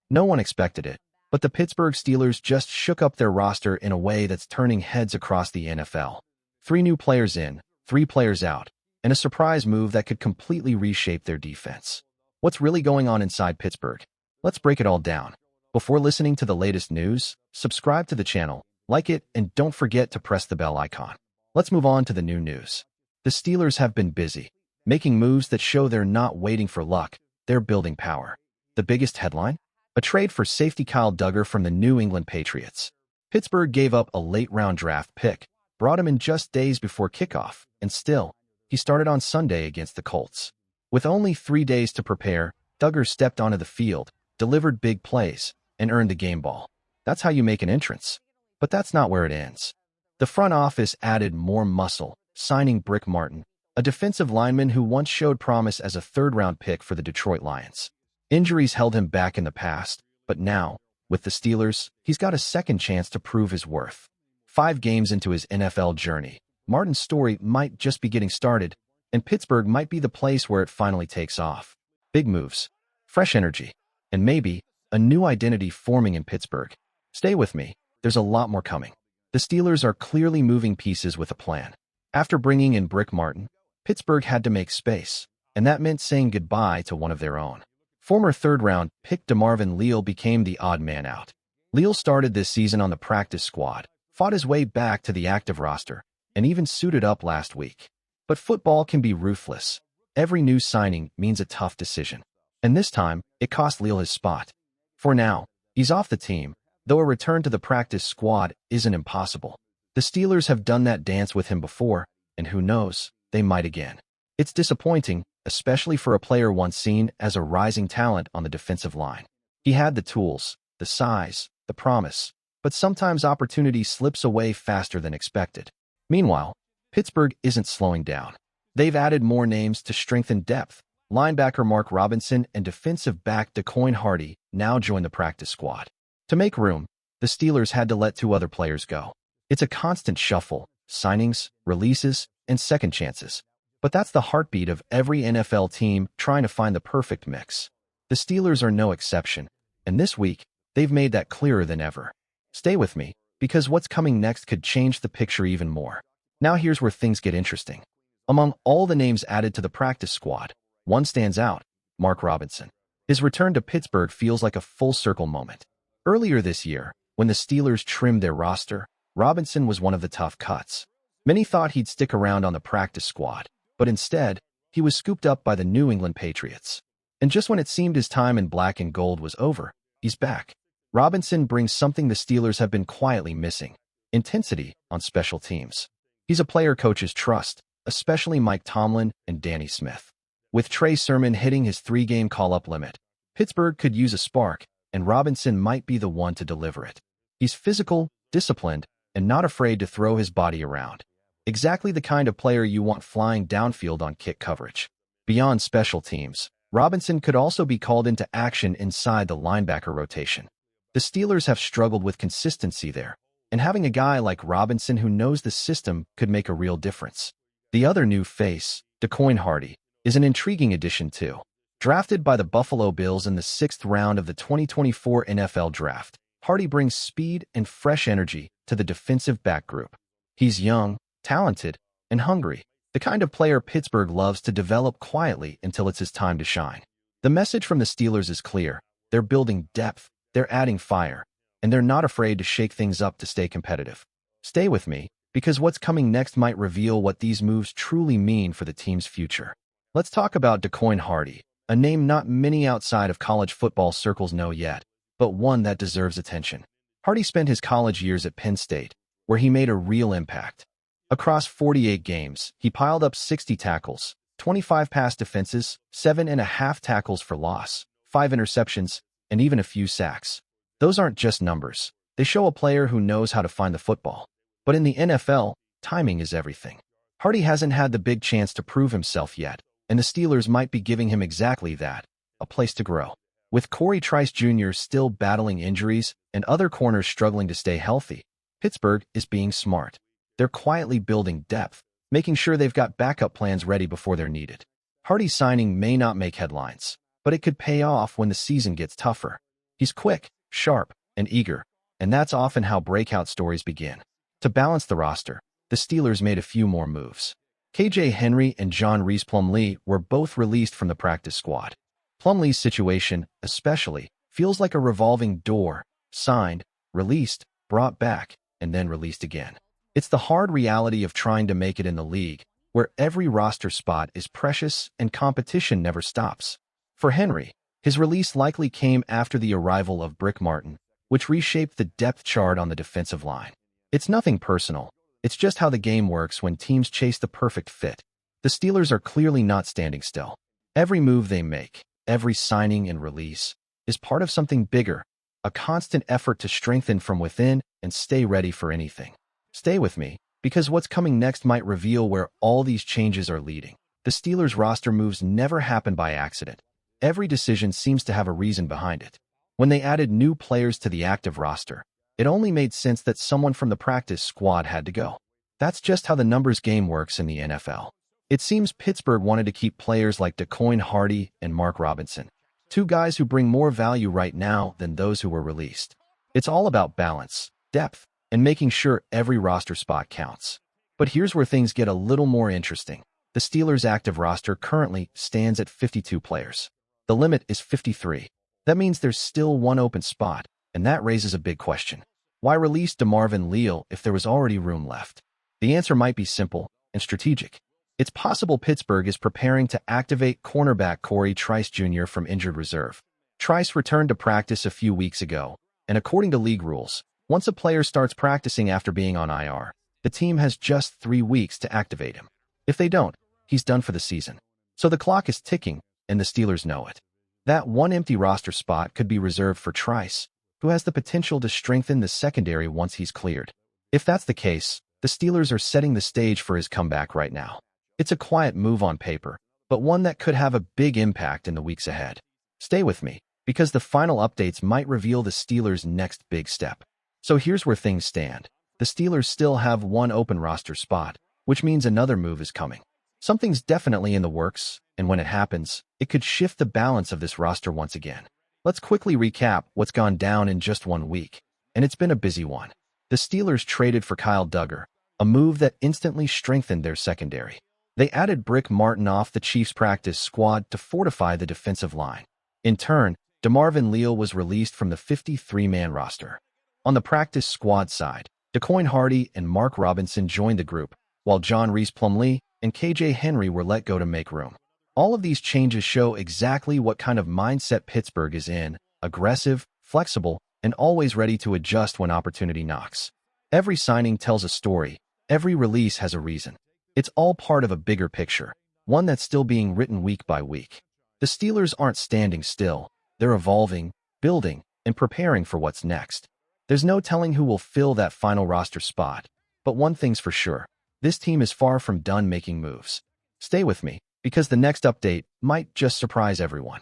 No one expected it, but the Pittsburgh Steelers just shook up their roster in a way that's turning heads across the NFL. 3 new players in, 3 players out, and a surprise move that could completely reshape their defense. What's really going on inside Pittsburgh? Let's break it all down. Before listening to the latest news, subscribe to the channel, like it, and don't forget to press the bell icon. Let's move on to the new news. The Steelers have been busy, making moves that show they're not waiting for luck, they're building power. The biggest headline? A trade for safety Kyle Duggar from the New England Patriots. Pittsburgh gave up a late-round draft pick, brought him in just days before kickoff, and still, he started on Sunday against the Colts. With only 3 days to prepare, Duggar stepped onto the field, delivered big plays, and earned the game ball. That's how you make an entrance. But that's not where it ends. The front office added more muscle, signing Brick Martin, a defensive lineman who once showed promise as a third-round pick for the Detroit Lions. Injuries held him back in the past, but now, with the Steelers, he's got a second chance to prove his worth. 5 games into his NFL journey, Martin's story might just be getting started, and Pittsburgh might be the place where it finally takes off. Big moves, fresh energy, and maybe a new identity forming in Pittsburgh. Stay with me, there's a lot more coming. The Steelers are clearly moving pieces with a plan. After bringing in Brick Martin, Pittsburgh had to make space, and that meant saying goodbye to one of their own. Former third-round pick DeMarvin Leal became the odd man out. Leal started this season on the practice squad, fought his way back to the active roster, and even suited up last week. But football can be ruthless. Every new signing means a tough decision. And this time, it cost Leal his spot. For now, he's off the team, though a return to the practice squad isn't impossible. The Steelers have done that dance with him before, and who knows, they might again. It's disappointing, especially for a player once seen as a rising talent on the defensive line. He had the tools, the size, the promise, but sometimes opportunity slips away faster than expected. Meanwhile, Pittsburgh isn't slowing down. They've added more names to strengthen depth. Linebacker Mark Robinson and defensive back DeCoin Hardy now join the practice squad. To make room, the Steelers had to let 2 other players go. It's a constant shuffle, signings, releases, and second chances. But that's the heartbeat of every NFL team trying to find the perfect mix. The Steelers are no exception, and this week, they've made that clearer than ever. Stay with me, because what's coming next could change the picture even more. Now here's where things get interesting. Among all the names added to the practice squad, one stands out, Mark Robinson. His return to Pittsburgh feels like a full-circle moment. Earlier this year, when the Steelers trimmed their roster, Robinson was one of the tough cuts. Many thought he'd stick around on the practice squad, but instead, he was scooped up by the New England Patriots. And just when it seemed his time in black and gold was over, he's back. Robinson brings something the Steelers have been quietly missing: intensity on special teams. He's a player coaches trust, especially Mike Tomlin and Danny Smith. With Trey Sermon hitting his 3-game call-up limit, Pittsburgh could use a spark, and Robinson might be the one to deliver it. He's physical, disciplined, and not afraid to throw his body around. Exactly the kind of player you want flying downfield on kick coverage. Beyond special teams, Robinson could also be called into action inside the linebacker rotation. The Steelers have struggled with consistency there, and having a guy like Robinson who knows the system could make a real difference. The other new face, DeCoin Hardy, is an intriguing addition too. Drafted by the Buffalo Bills in the 6th round of the 2024 NFL Draft, Hardy brings speed and fresh energy to the defensive back group. He's young, talented, and hungry, the kind of player Pittsburgh loves to develop quietly until it's his time to shine. The message from the Steelers is clear. They're building depth, they're adding fire, and they're not afraid to shake things up to stay competitive. Stay with me, because what's coming next might reveal what these moves truly mean for the team's future. Let's talk about DeCoin Hardy, a name not many outside of college football circles know yet, but one that deserves attention. Hardy spent his college years at Penn State, where he made a real impact. Across 48 games, he piled up 60 tackles, 25 pass defenses, 7.5 tackles for loss, 5 interceptions, and even a few sacks. Those aren't just numbers. They show a player who knows how to find the football. But in the NFL, timing is everything. Hardy hasn't had the big chance to prove himself yet, and the Steelers might be giving him exactly that, a place to grow. With Corey Trice Jr. still battling injuries and other corners struggling to stay healthy, Pittsburgh is being smart. They're quietly building depth, making sure they've got backup plans ready before they're needed. Hardy's signing may not make headlines, but it could pay off when the season gets tougher. He's quick, sharp, and eager, and that's often how breakout stories begin. To balance the roster, the Steelers made a few more moves. KJ Henry and John Reese Plumlee were both released from the practice squad. Plumlee's situation, especially, feels like a revolving door: signed, released, brought back, and then released again. It's the hard reality of trying to make it in the league, where every roster spot is precious and competition never stops. For Henry, his release likely came after the arrival of Brick Martin, which reshaped the depth chart on the defensive line. It's nothing personal. It's just how the game works when teams chase the perfect fit. The Steelers are clearly not standing still. Every move they make, every signing and release, is part of something bigger, a constant effort to strengthen from within and stay ready for anything. Stay with me, because what's coming next might reveal where all these changes are leading. The Steelers' roster moves never happen by accident. Every decision seems to have a reason behind it. When they added new players to the active roster, it only made sense that someone from the practice squad had to go. That's just how the numbers game works in the NFL. It seems Pittsburgh wanted to keep players like DeCoin Hardy and Mark Robinson, two guys who bring more value right now than those who were released. It's all about balance, depth, and making sure every roster spot counts. But here's where things get a little more interesting. The Steelers' active roster currently stands at 52 players. The limit is 53. That means there's still one open spot, and that raises a big question. Why release DeMarvin Leal if there was already room left? The answer might be simple and strategic. It's possible Pittsburgh is preparing to activate cornerback Corey Trice Jr. from injured reserve. Trice returned to practice a few weeks ago, and according to league rules, once a player starts practicing after being on IR, the team has just 3 weeks to activate him. If they don't, he's done for the season. So the clock is ticking, and the Steelers know it. That one empty roster spot could be reserved for Trice, who has the potential to strengthen the secondary once he's cleared. If that's the case, the Steelers are setting the stage for his comeback right now. It's a quiet move on paper, but one that could have a big impact in the weeks ahead. Stay with me, because the final updates might reveal the Steelers' next big step. So here's where things stand. The Steelers still have one open roster spot, which means another move is coming. Something's definitely in the works, and when it happens, it could shift the balance of this roster once again. Let's quickly recap what's gone down in just 1 week, and it's been a busy one. The Steelers traded for Kyle Duggar, a move that instantly strengthened their secondary. They added Brick Martin off the Chiefs' practice squad to fortify the defensive line. In turn, DeMarvin Leal was released from the 53-man roster. On the practice squad side, DeCoin Hardy and Mark Robinson joined the group, while John Reese Plumlee and KJ Henry were let go to make room. All of these changes show exactly what kind of mindset Pittsburgh is in: aggressive, flexible, and always ready to adjust when opportunity knocks. Every signing tells a story. Every release has a reason. It's all part of a bigger picture, one that's still being written week by week. The Steelers aren't standing still. They're evolving, building, and preparing for what's next. There's no telling who will fill that final roster spot. But one thing's for sure: this team is far from done making moves. Stay with me, because the next update might just surprise everyone.